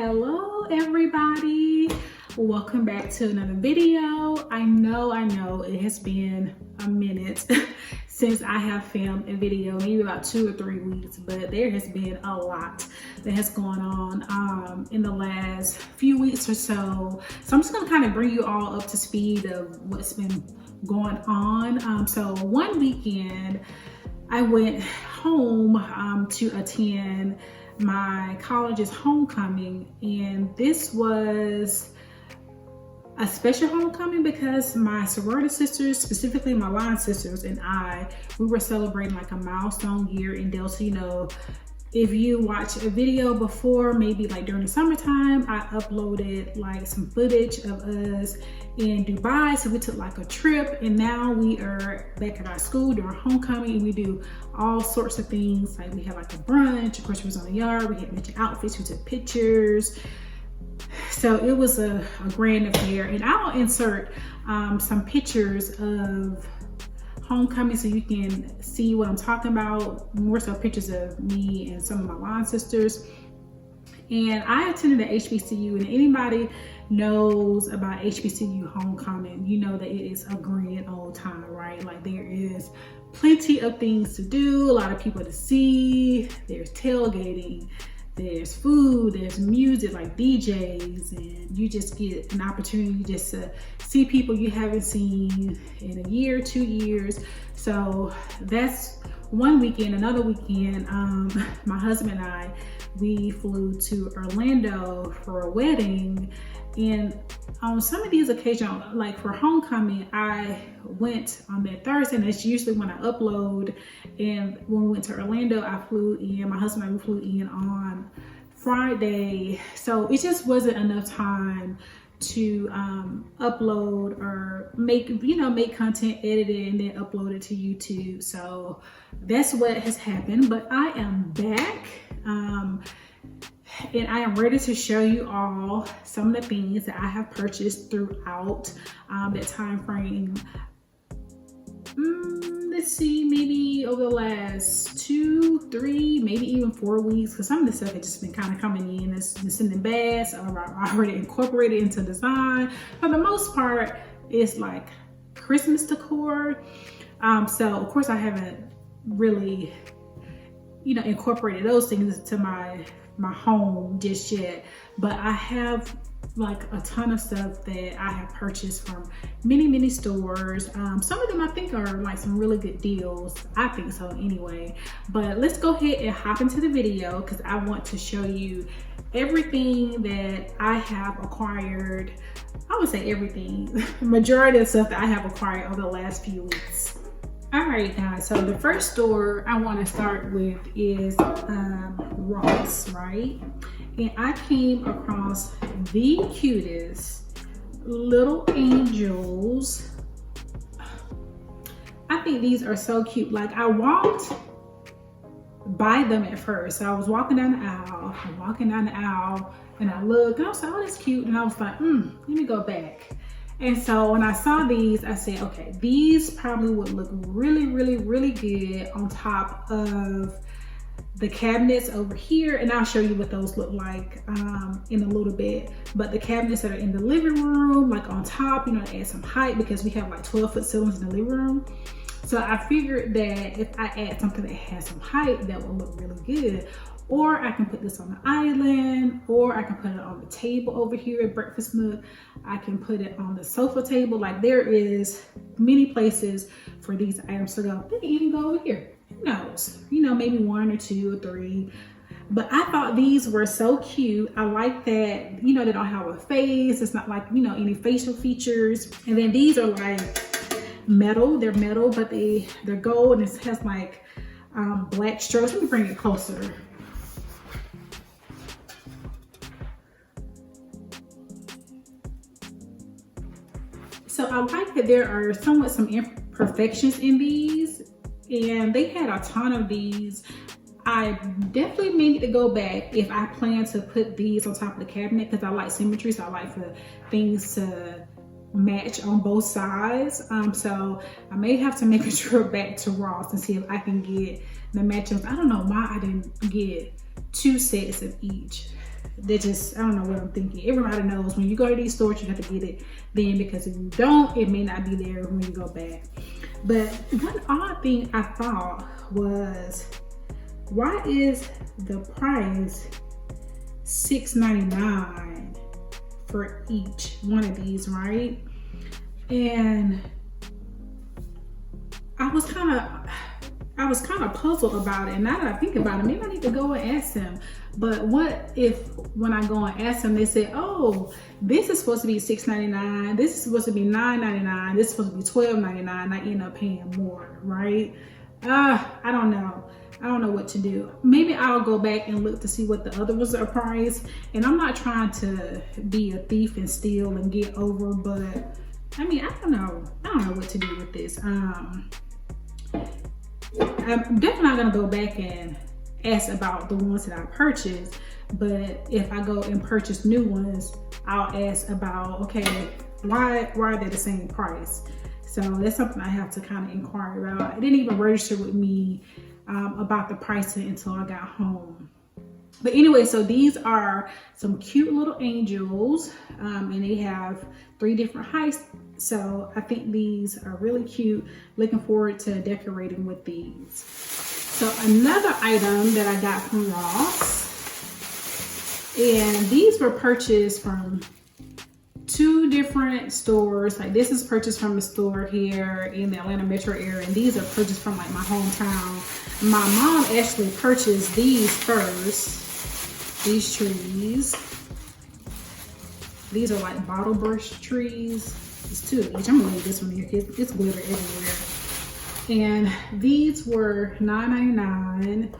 Hello everybody, welcome back to another video. I know it has been a minute since I have filmed a video, maybe about 2 or 3 weeks, but there has been a lot that has gone on in the last few weeks or so. So I'm just gonna kind of bring you all up to speed of what's been going on. So one weekend I went home to attend my college's homecoming, and this was a special homecoming because my sorority sisters, specifically my line sisters, and we were celebrating like a milestone year in Delta. You know, if you watch a video before, maybe like during the summertime, I uploaded like some footage of us in Dubai. So we took like a trip, and now we are back at our school during homecoming, and we do all sorts of things. Like we have like a brunch, of course we was on the yard, we had matching outfits, we took pictures. So it was a grand affair, and I'll insert some pictures of homecoming so you can see what I'm talking about, more so pictures of me and some of my line sisters. And I attended the HBCU, and anybody knows about HBCU homecoming, you know that it is a grand old time, right? Like there is plenty of things to do, a lot of people to see, there's tailgating, there's food, there's music like DJs, and you just get an opportunity just to see people you haven't seen in a year, 2 years. So that's one weekend. Another weekend, my husband and I, we flew to Orlando for a wedding. And on some of these occasions, like for homecoming, I went on that Thursday, and that's usually when I upload. And when we went to Orlando, I flew in, my husband and I flew in on Friday. So it just wasn't enough time to upload or make content, edit it, and then upload it to YouTube. So that's what has happened, but I am back. And I am ready to show you all some of the things that I have purchased throughout that time frame. Let's see, maybe over the last 2, 3, maybe even 4 weeks, because some of the stuff has just been kind of coming in. It's been sitting in bags, or I already incorporated into design. For the most part, it's like Christmas decor. So of course I haven't really, incorporated those things into my home just yet, but I have like a ton of stuff that I have purchased from many stores. Some of them I think are like some really good deals. I think so anyway. But let's go ahead and hop into the video, because I want to show you everything that I have acquired. I would say everything, majority of stuff that I have acquired over the last few weeks. All right, guys, so the first store I want to start with is Ross, right? And I came across the cutest little angels. I think these are so cute. Like I walked by them at first. So I was walking down the aisle, and I looked, and I was like, oh, that's cute. And I was like, let me go back. And so when I saw these, I said, okay, these probably would look really good on top of the cabinets over here. And I'll show you what those look like in a little bit. But the cabinets that are in the living room, like on top, to add some height, because we have like 12-foot ceilings in the living room. So I figured that if I add something that has some height, that will look really good. Or I can put this on the island, or I can put it on the table over here at Breakfast Nook. I can put it on the sofa table. Like there is many places for these items to go. They can even go over here. Who knows? Maybe 1 or 2 or 3. But I thought these were so cute. I like that, they don't have a face. It's not like, any facial features. And then these are like metal. They're metal, but they're gold, and it has like black strokes. Let me bring it closer. So I like that there are somewhat some imperfections in these, and they had a ton of these. I definitely need to go back if I plan to put these on top of the cabinet, because I like symmetry, so I like for things to match on both sides. So I may have to make a trip back to Ross and see if I can get the matchings. I don't know why I didn't get 2 sets of each. they just, I don't know what I'm thinking. Everybody knows when you go to these stores, you have to get it then, because if you don't, it may not be there when you go back. But one odd thing I thought was, why is the price $6.99 for each one of these, right? And I was kind of puzzled about it. And now that I think about it, maybe I need to go and ask them. But what if when I go and ask them, they say, oh, this is supposed to be $6.99, this is supposed to be $9.99, this is supposed to be $12.99, I end up paying more, right? I don't know. I don't know what to do. Maybe I'll go back and look to see what the other ones are priced. And I'm not trying to be a thief and steal and get over, but I mean, I don't know what to do with this. I'm definitely not gonna go back and ask about the ones that I purchased, but if I go and purchase new ones, I'll ask about, okay, why are they the same price? So that's something I have to kind of inquire about. It didn't even register with me about the pricing until I got home. But anyway, so these are some cute little angels, and they have 3 different heights. So I think these are really cute. Looking forward to decorating with these. So another item that I got from Ross, and these were purchased from 2 different stores. Like this is purchased from a store here in the Atlanta metro area, and these are purchased from like my hometown. My mom actually purchased these first, these trees. These are like bottle brush trees. It's 2 of each. I'm gonna leave this one here. It's glitter everywhere. And these were $9.99,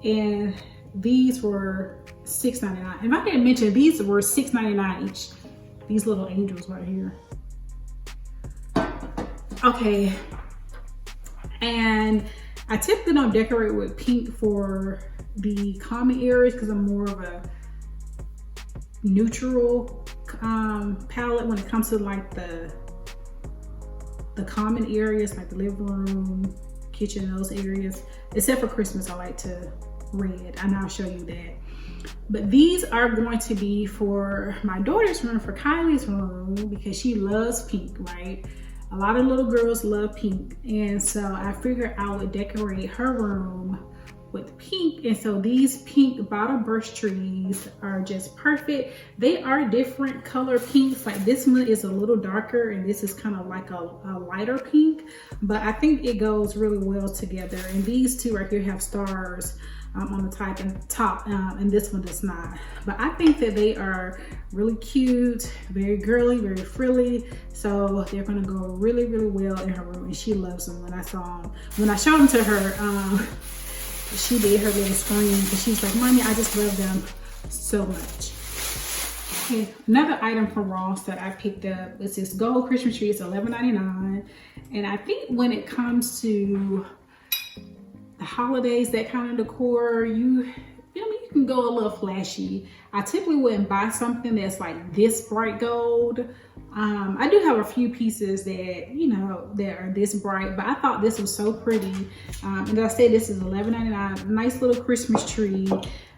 and these were $6.99. And I didn't mention, these were $6.99 each. These little angels right here. Okay, and I typically don't decorate with pink for the common areas because I'm more of a neutral palette when it comes to like the common areas, like the living room, kitchen, those areas. Except for Christmas, I like to red, and I'll show you that. But these are going to be for my daughter's room, for Kylie's room, because she loves pink, right? A lot of little girls love pink. And so I figured I would decorate her room with pink. And so these pink bottle brush trees are just perfect. They are different color pinks. Like this one is a little darker, and this is kind of like a lighter pink, but I think it goes really well together. And these 2 right here have stars on the top, and this one does not. But I think that they are really cute, very girly, very frilly. So they're gonna go really, really well in her room, and she loves them. When I showed them to her, she did her little scream, because she's like, Mommy, I just love them so much. Okay, another item from Ross that I picked up is this gold Christmas tree. It's $11.99, and I think when it comes to the holidays, that kind of decor, you can go a little flashy. I typically wouldn't buy something that's like this bright gold. I do have a few pieces that, that are this bright, but I thought this was so pretty. And as I said, this is $11.99, nice little Christmas tree.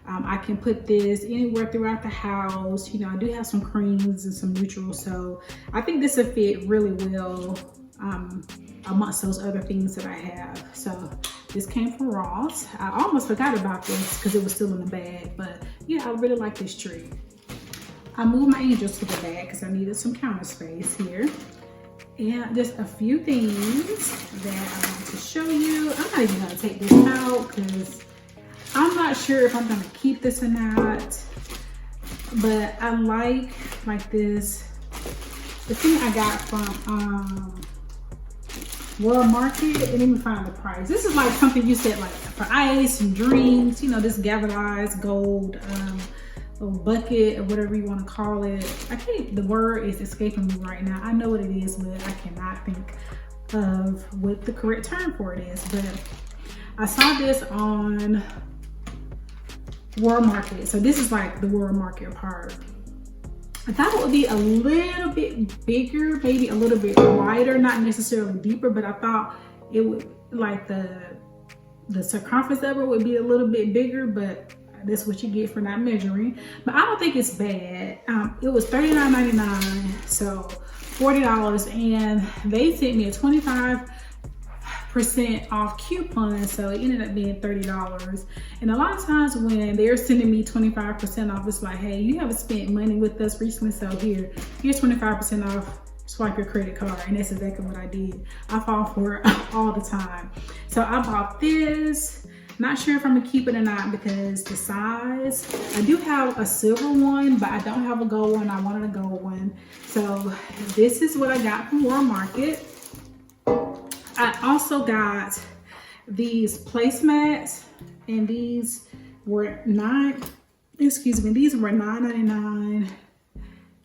I can put this anywhere throughout the house. I do have some creams and some neutrals, so I think this will fit really well amongst those other things that I have. So this came from Ross. I almost forgot about this because it was still in the bag, but yeah, I really like this tree. I moved my angels to the bag because I needed some counter space here. And just a few things that I want to show you. I'm not even gonna take this out because I'm not sure if I'm gonna keep this or not, but I like this. The thing I got from World Market, and let me find the price. This is like something you said, like for ice and drinks, this galvanized gold little bucket or whatever you want to call it. The word is escaping me right now. I know what it is, but I cannot think of what the correct term for it is. But I saw this on World Market. So this is like the World Market part. I thought it would be a little bit bigger, maybe a little bit wider, not necessarily deeper, but I thought it would, like the circumference of it would be a little bit bigger, but That's what you get for not measuring. But I don't think it's bad. It was $39.99, so $40, and they sent me a 25% off coupon, so it ended up being $30. And a lot of times when they're sending me 25% off, it's like, hey, you haven't spent money with us recently, so here's 25% off, swipe your credit card. And that's exactly what I did. I fall for it all the time. So I bought this. Not sure if I'm gonna keep it or not because the size. I do have a silver one, but I don't have a gold one. I wanted a gold one. So this is what I got from Walmart. I also got these placemats, and these were $9.99,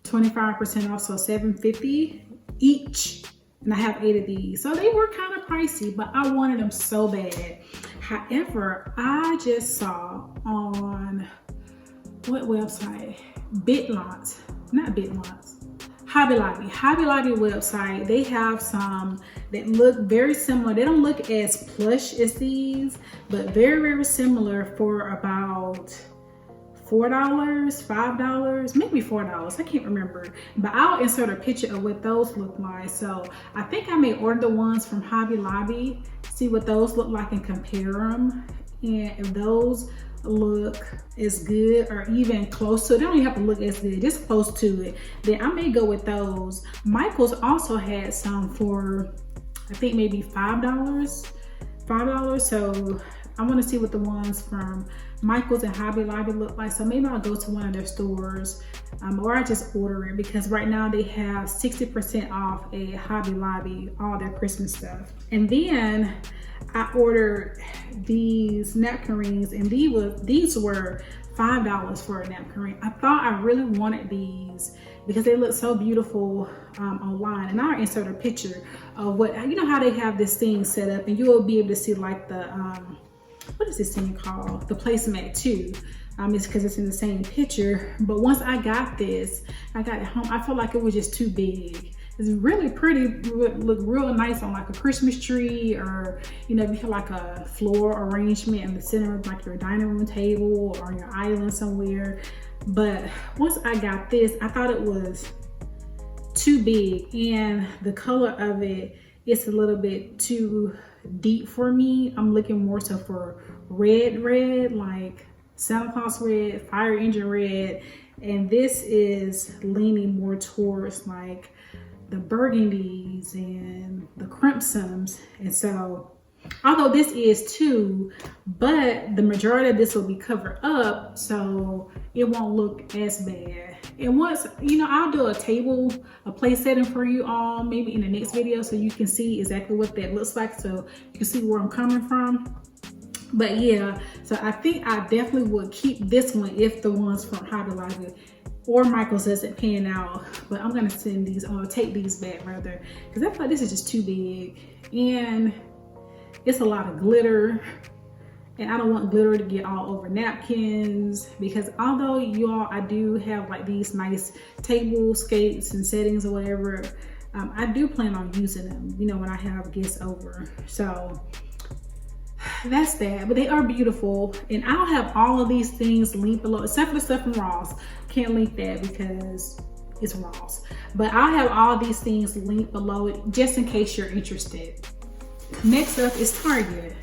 25% off, so $7.50 each. And I have 8 of these. So they were kind of pricey, but I wanted them so bad. However, I just saw on what website? Hobby Lobby website. They have some that look very similar. They don't look as plush as these, but very, very similar for about $4, $5, maybe $4. I can't remember, but I'll insert a picture of what those look like. So I think I may order the ones from Hobby Lobby, see what those look like and compare them. And if those look as good or even close to it, they don't even have to look as good, just close to it, then I may go with those. Michael's also had some for, I think maybe $5. So I want to see what the ones from Michael's and Hobby Lobby look like. So maybe I'll go to one of their stores, or I just order it, because right now they have 60% off at Hobby Lobby, all their Christmas stuff. And then I ordered these napkin rings, and these were $5 for a napkin ring. I thought I really wanted these because they look so beautiful online. And I'll insert a picture of what, you know how they have this thing set up, and you will be able to see like the, what is this thing called? The placemat too. It's because it's in the same picture. But once I got this, I got it home, I felt like it was just too big. It's really pretty, look real nice on like a Christmas tree, or, you know, if you have like a floor arrangement in the center of like your dining room table or your island somewhere. But once I got this, I thought it was too big, and the color of it is a little bit too deep for me. I'm looking more so for red, like Santa Claus red, fire engine red, and this is leaning more towards like the burgundies and the crimsons. And so although this is too, but the majority of this will be covered up, so it won't look as bad. And once, you know, I'll do a place setting for you all maybe in the next video, so you can see exactly what that looks like, so you can see where I'm coming from. But yeah, so I think I definitely would keep this one if the ones from Hobby Lobby or Michael's isn't pan out. But I'm gonna send these, or take these back rather, because I feel like this is just too big, and it's a lot of glitter, and I don't want glitter to get all over napkins, because although y'all, I do have like these nice tablescapes and settings or whatever, I do plan on using them, you know, when I have guests over. So that's that. But they are beautiful, and I'll have all of these things linked below, except for the stuff from Ross. Can't link that because it's Ross, but I'll have all these things linked below it just in case you're interested. Next up is Target.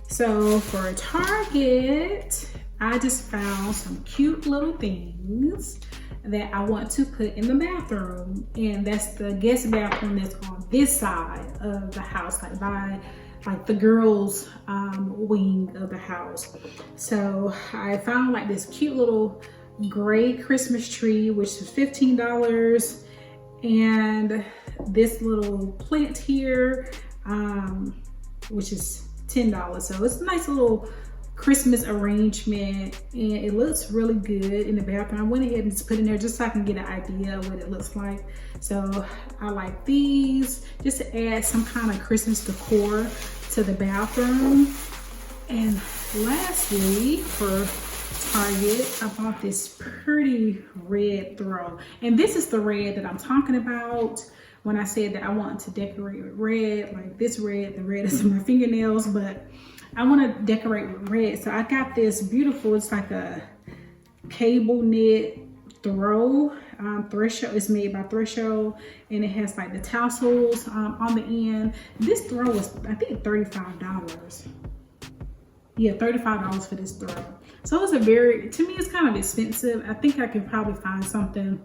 So for Target, I just found some cute little things that I want to put in the bathroom, and that's the guest bathroom that's on this side of the house, like by like the girls' wing of the house. So I found like this cute little gray Christmas tree, which is $15, and this little plant here, which is $10. So it's a nice little Christmas arrangement, and it looks really good in the bathroom. I went ahead and just put it in there just so I can get an idea of what it looks like. So I like these just to add some kind of Christmas decor to the bathroom. And lastly, for Target, I bought this pretty red throw, and this is the red that I'm talking about when I said that I want to decorate with red, like this red, the red is in my fingernails. But I want to decorate with red. So I got this beautiful, it's like a cable knit throw. Threshold. It's made by Threshold, and it has like the tassels on the end. This throw was, I think, $35. Yeah, $35 for this throw. So it's a very, to me, it's kind of expensive. I think I could probably find something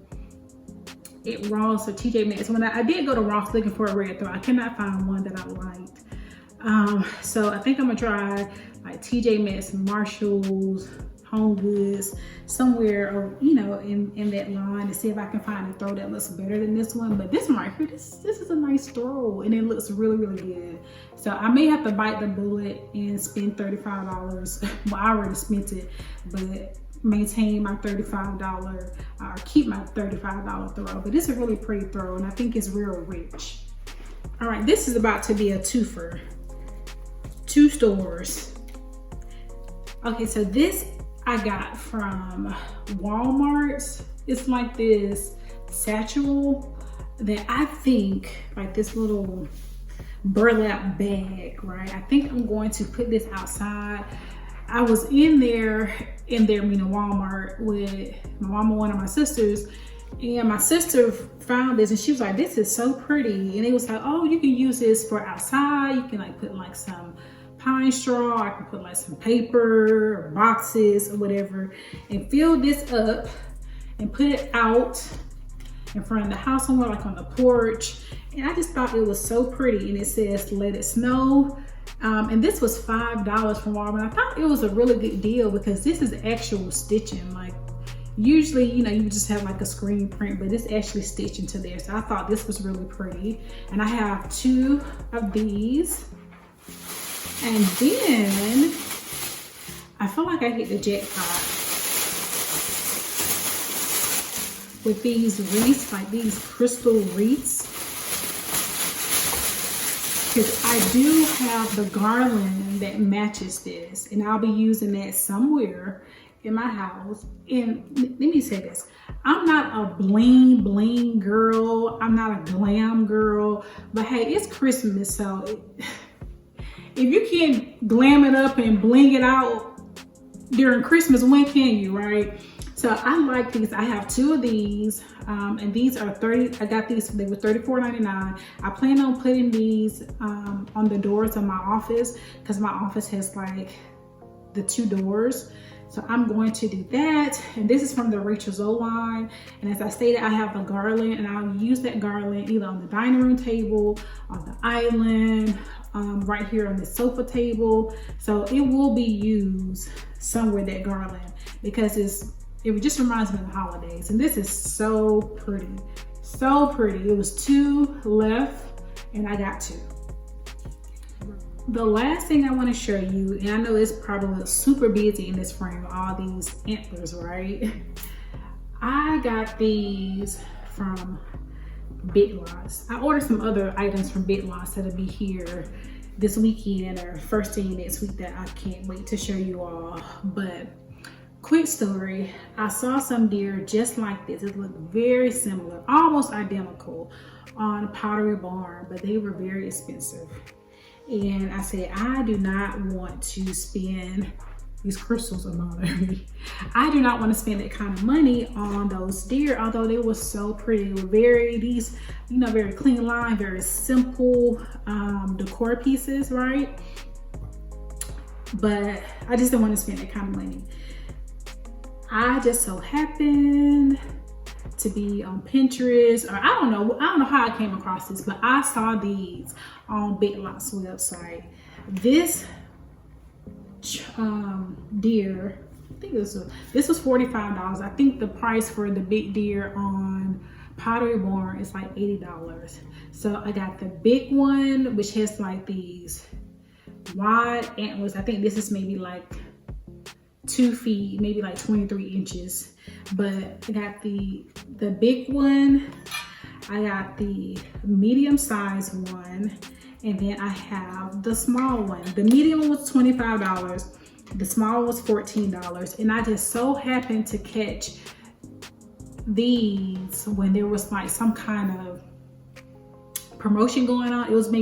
at Ross or TJ Maxx. When I did go to Ross looking for a red throw, I cannot find one that I liked. So I think I'm gonna try like TJ Maxx, Marshalls, Home Goods, somewhere, or you know, in that line, to see if I can find a throw that looks better than this one. But this one right here, this is a nice throw, and it looks really, really good. So I may have to bite the bullet and spend $35. Well, I already spent it, but maintain my $35 or keep my $35 throw. But it's a really pretty throw, and I think it's real rich. All right, this is about to be a twofer. 2 stores. Okay, so this I got from Walmart. It's like this satchel that I think, like this little burlap bag, right? I think I'm going to put this outside. I was in there, meaning Walmart, with my mom and one of my sisters, and my sister found this and she was like, this is so pretty. And it was like, oh, you can use this for outside. You can like put like some pine straw, I can put like some paper or boxes or whatever, and fill this up and put it out in front of the house somewhere, like on the porch. And I just thought it was so pretty, and it says let it snow. And this was $5 from Walmart. I thought it was a really good deal because this is actual stitching. Like usually, you know, you just have like a screen print, but it's actually stitched into there. So I thought this was really pretty. And I have 2 of these. And then I feel like I hit the jackpot with these wreaths, like these crystal wreaths. Because I do have the garland that matches this, and I'll be using that somewhere in my house. And let me say this, I'm not a bling bling girl, I'm not a glam girl, but hey, it's Christmas, so if you can't glam it up and bling it out during Christmas, when can you, right? So I like these. I have 2 of these, and these are 30. I got these, they were $34.99. I plan on putting these on the doors of my office, because my office has like the 2 doors. So I'm going to do that. And this is from the Rachel Zoe line. And as I stated, I have a garland, and I'll use that garland either on the dining room table, on the island, right here on the sofa table. So it will be used somewhere, that garland, because it just reminds me of the holidays. And this is so pretty, so pretty. It was 2 left, and I got 2. The last thing I want to show you, and I know it's probably super busy in this frame, all these antlers, right? I got these from Big Lots. I ordered some other items from Big Lots that'll be here this weekend or first thing next week that I can't wait to show you all. But quick story, I saw some deer just like this. It looked very similar, almost identical, on Pottery Barn, but they were very expensive. And I said, I do not want to spend, these crystals are bothering me, I do not want to spend that kind of money on those deer, although they were so pretty. They were very, these, you know, very clean line, very simple decor pieces, right? But I just don't want to spend that kind of money. I just so happened to be on Pinterest, or I don't know how I came across this, but I saw these on Big Lots website. This deer, I think this was $45. I think the price for the big deer on Pottery Barn is like $80. So I got the big one, which has like these wide antlers. I think this is maybe like 2 feet, maybe like 23 inches. But I got the big one, I got the medium size one, and then I have the small one. The medium one was $25, the small was $14, and I just so happened to catch these when there was like some kind of promotion going on. It was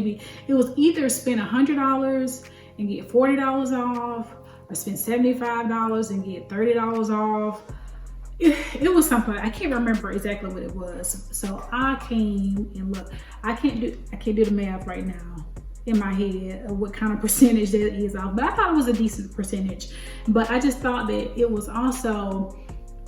either spend $100 and get $40 off, or spend $75 and get $30 off. It was something, I can't remember exactly what it was. So I came and look, I can't do the math right now in my head of what kind of percentage that is off, but I thought it was a decent percentage. But I just thought that it was also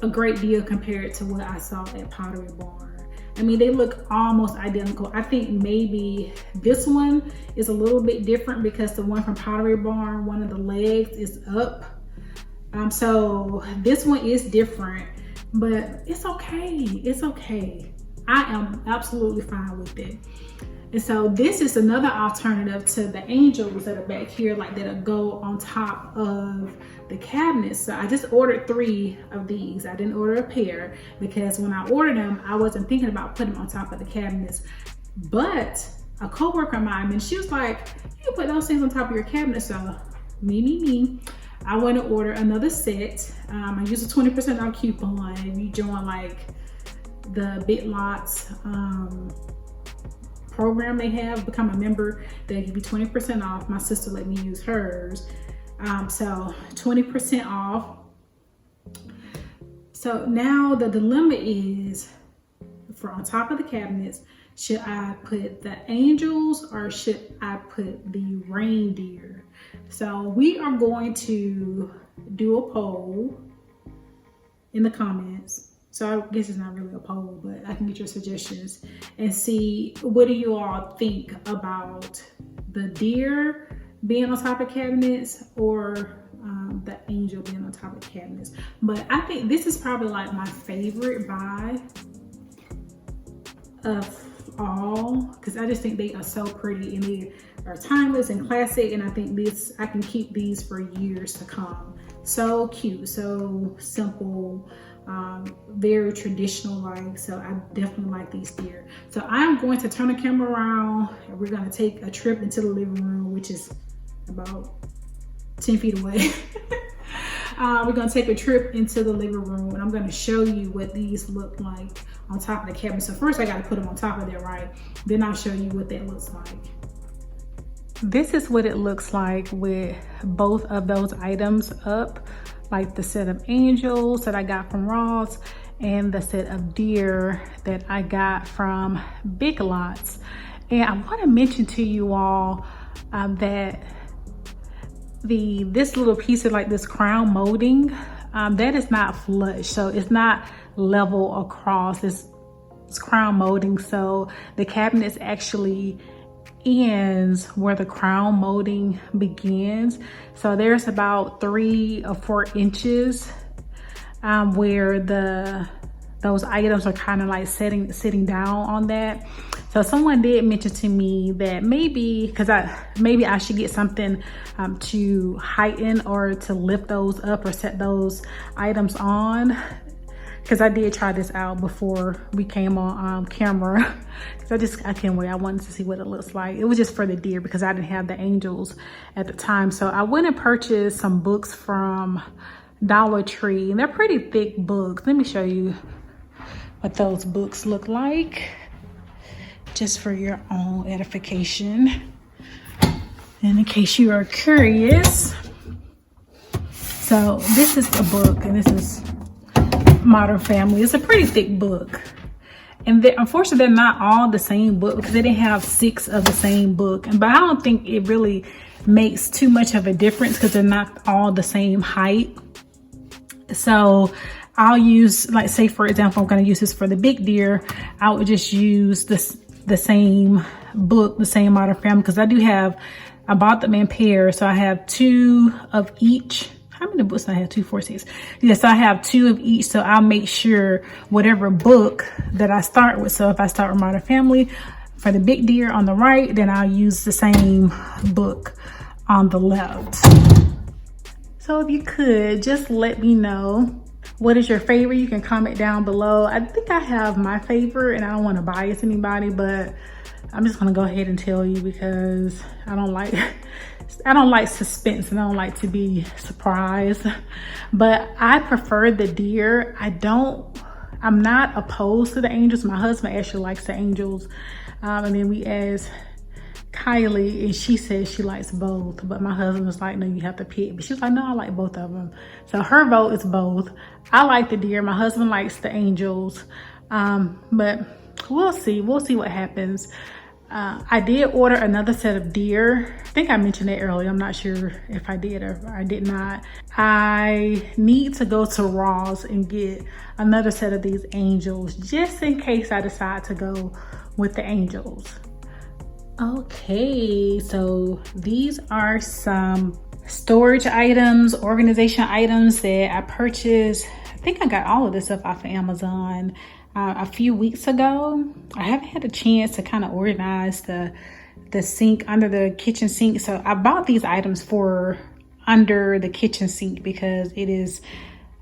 a great deal compared to what I saw at Pottery Barn. I mean, they look almost identical. I think maybe this one is a little bit different because the one from Pottery Barn, one of the legs is up. So this one is different, but it's okay. It's okay. I am absolutely fine with it. And so this is another alternative to the angels that are back here, like that'll go on top of the cabinets. So I just ordered 3 of these. I didn't order a pair because when I ordered them, I wasn't thinking about putting them on top of the cabinets. But a coworker of mine, and she was like, you can put those things on top of your cabinet. So me. I went to order another set. I used a 20% off coupon. If you join like the Bit Lots program they have, become a member, they give you 20% off. My sister let me use hers. So 20% off. So now the dilemma is, for on top of the cabinets, should I put the angels or should I put the reindeer? So we are going to do a poll in the comments. So I guess it's not really a poll, but I can get your suggestions and see what do you all think about the deer being on top of cabinets or the angel being on top of cabinets. But I think this is probably like my favorite buy of all, because I just think they are so pretty and they are timeless and classic, and I think I can keep these for years to come. So cute, so simple, very traditional like. So I definitely like these deer. So I'm going to turn the camera around and we're going to take a trip into the living room, which is about 10 feet away. We're going to take a trip into the living room and I'm going to show you what these look like on top of the cabinet. So first I got to put them on top of there, right? Then I'll show you what that looks like. This is what it looks like with both of those items up, like the set of angels that I got from Ross and the set of deer that I got from Big Lots. And I want to mention to you all that this little piece of like this crown molding, that is not flush, so it's not level across. It's crown molding, so the cabinets actually ends where the crown molding begins. So there's about 3 or 4 inches where those items are kind of like sitting down on that. So someone did mention to me that maybe I should get something to heighten or to lift those up or set those items on, because I did try this out before we came on camera. Because I can't wait. I wanted to see what it looks like. It was just for the deer because I didn't have the angels at the time. So I went and purchased some books from Dollar Tree, and they're pretty thick books. Let me show you what those books look like, just for your own edification and in case you are curious. So this is a book, and this is Modern Family. It's a pretty thick book, and unfortunately they're not all the same book because they didn't have 6 of the same book. But I don't think it really makes too much of a difference because they're not all the same height. So I'll use, like, say for example, I'm going to use this for the big deer. I would just use the same book, the same Modern Family, because I bought them in pairs, so I have 2 of each. How many books do I have? 2, 4, 6. Yes, I have 2 of each, so I'll make sure whatever book that I start with. So if I start with Modern Family for the big deer on the right, then I'll use the same book on the left. So if you could just let me know, what is your favorite? You can comment down below. I think I have my favorite, and I don't want to bias anybody, but I'm just gonna go ahead and tell you because I don't like suspense and I don't like to be surprised. But I prefer the deer. I'm not opposed to the angels. My husband actually likes the angels. And then Kylie, and she says she likes both, but my husband was like, no, you have to pick. But she's like, no, I like both of them. So her vote is both. I like the deer. My husband likes the angels. But we'll see what happens. I did order another set of deer. I think I mentioned it earlier. I'm not sure if I did or I did not. I need to go to Ross and get another set of these angels, just in case I decide to go with the angels. Okay, so these are some storage items, organization items that I purchased. I think I got all of this stuff off of Amazon a few weeks ago. I haven't had a chance to kind of organize the sink under the kitchen sink. So I bought these items for under the kitchen sink because it is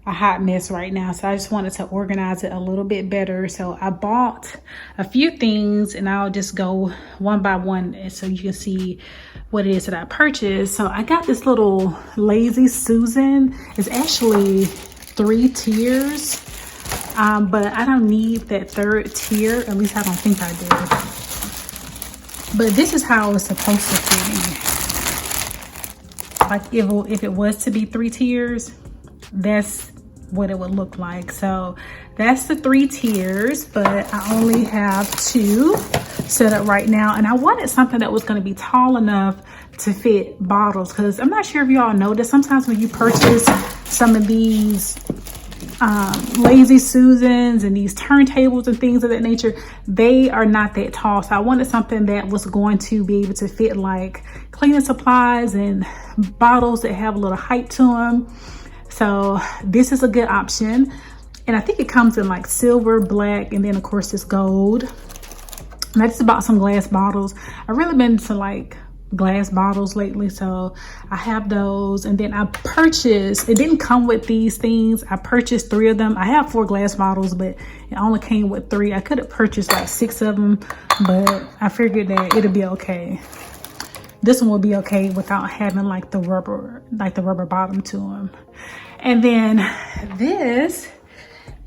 a hot mess right now. So I just wanted to organize it a little bit better. So I bought a few things and I'll just go one by one so you can see what it is that I purchased. So I got this little Lazy Susan. It's actually 3 tiers, but I don't need that 3rd tier. At least I don't think I do. But this is how it's supposed to fit. Like if it was to be 3 tiers, that's what it would look like. So that's the 3 tiers, but I only have 2 set up right now. And I wanted something that was going to be tall enough to fit bottles, because I'm not sure if y'all noticed, sometimes when you purchase some of these Lazy Susans and these turntables and things of that nature, they are not that tall. So I wanted something that was going to be able to fit like cleaning supplies and bottles that have a little height to them. So this is a good option. And I think it comes in like silver, black, and then of course it's gold. And I just bought some glass bottles. I've really been into like glass bottles lately, so I have those. And then I purchased, it didn't come with these things, I purchased 3 of them. I have 4 glass bottles, but it only came with 3. I could have purchased like 6 of them, but I figured that it'll be okay. This one will be okay without having like the rubber bottom to them. And then this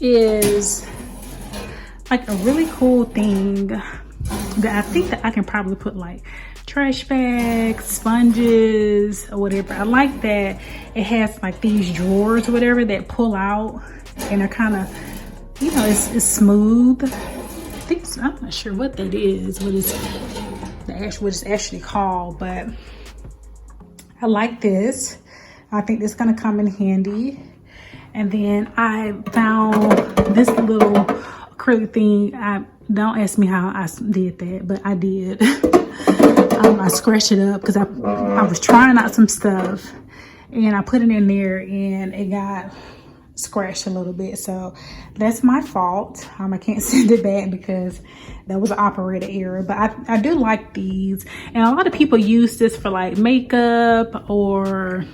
is like a really cool thing that I think that I can probably put like trash bags, sponges, or whatever. I like that it has like these drawers or whatever that pull out, and they're kind of, you know, it's smooth. I think I'm not sure what that is, what it's actually called, but I like this. I think this is gonna come in handy. And then I found this little acrylic thing. Don't ask me how I did that, but I did. I scratched it up because I was trying out some stuff and I put it in there and it got scratched a little bit. So that's my fault. I can't send it back because that was an operator error. But I do like these. And a lot of people use this for like makeup or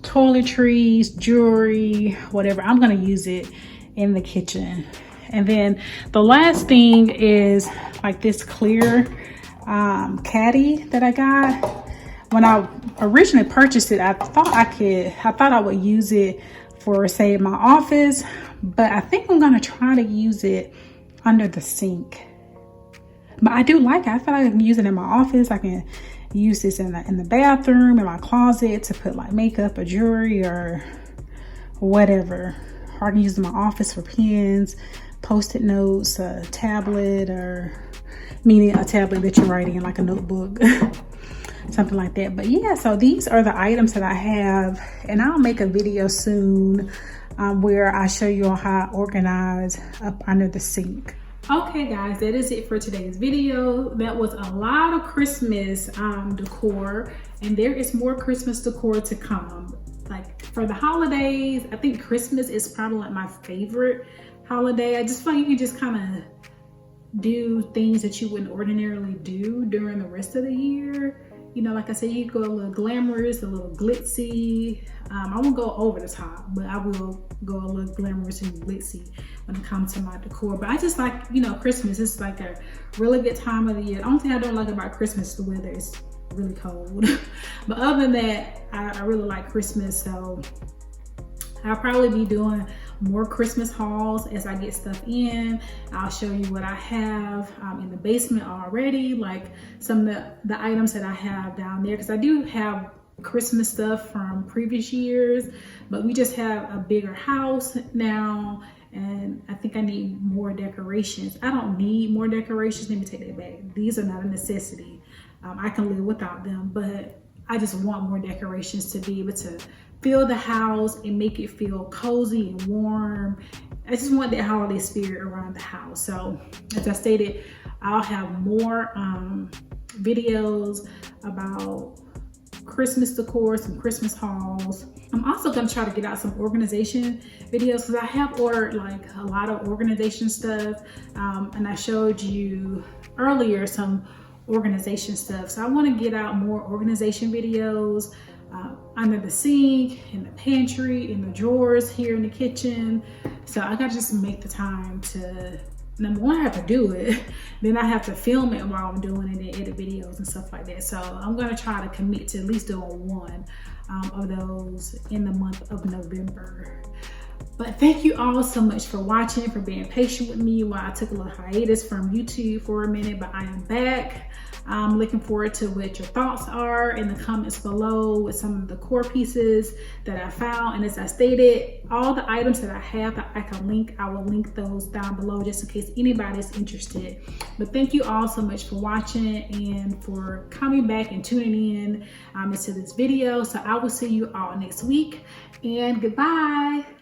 toiletries, jewelry, whatever. I'm going to use it in the kitchen. And then the last thing is like this clear caddy that I got. When I originally purchased it, I thought I would use it for, say, my office, but I think I'm gonna try to use it under the sink. But I do like it. I feel like I can use it in my office. I can use this in the bathroom, in my closet, to put like makeup or jewelry or whatever. Or I can use it in my office for pens, Post-it notes, a tablet, or meaning a tablet that you're writing in, like a notebook, something like that. But yeah, so these are the items that I have, and I'll make a video soon where I show you how I organize up under the sink. Okay guys, that is it for today's video. That was a lot of Christmas decor, and there is more Christmas decor to come. Like for the holidays, I think Christmas is probably like my favorite holiday. I just feel like you can just kind of do things that you wouldn't ordinarily do during the rest of the year. You know, like I said, you can go a little glamorous, a little glitzy. I won't go over the top, but I will go a little glamorous and glitzy when it comes to my decor. But I just like, you know, Christmas is like a really good time of the year. The only thing I don't like about Christmas is the weather is really cold. But other than that, I really like Christmas. So I'll probably be doing more Christmas hauls as I get stuff in. I'll show you what I have in the basement already, like some of the items that I have down there, because I do have Christmas stuff from previous years, but we just have a bigger house now, and I think I need more decorations. I don't need more decorations. Let me take that back. These are not a necessity. I can live without them, but I just want more decorations to be able to fill the house and make it feel cozy and warm. I just want that holiday spirit around the house. So as I stated, I'll have more videos about Christmas decor, some Christmas hauls. I'm also gonna try to get out some organization videos because I have ordered like a lot of organization stuff, and I showed you earlier some organization stuff. So I want to get out more organization videos under the sink, in the pantry, in the drawers here in the kitchen. So I gotta just make the time to, number one, I have to do it, then I have to film it while I'm doing it and edit videos and stuff like that. So I'm gonna try to commit to at least doing one of those in the month of November. But thank you all so much for watching, for being patient with me while I took a little hiatus from YouTube for a minute, but I am back. I'm looking forward to what your thoughts are in the comments below with some of the core pieces that I found. And as I stated, all the items that I have that I can link, I will link those down below just in case anybody's interested. But thank you all so much for watching and for coming back and tuning in into this video. So I will see you all next week, and goodbye.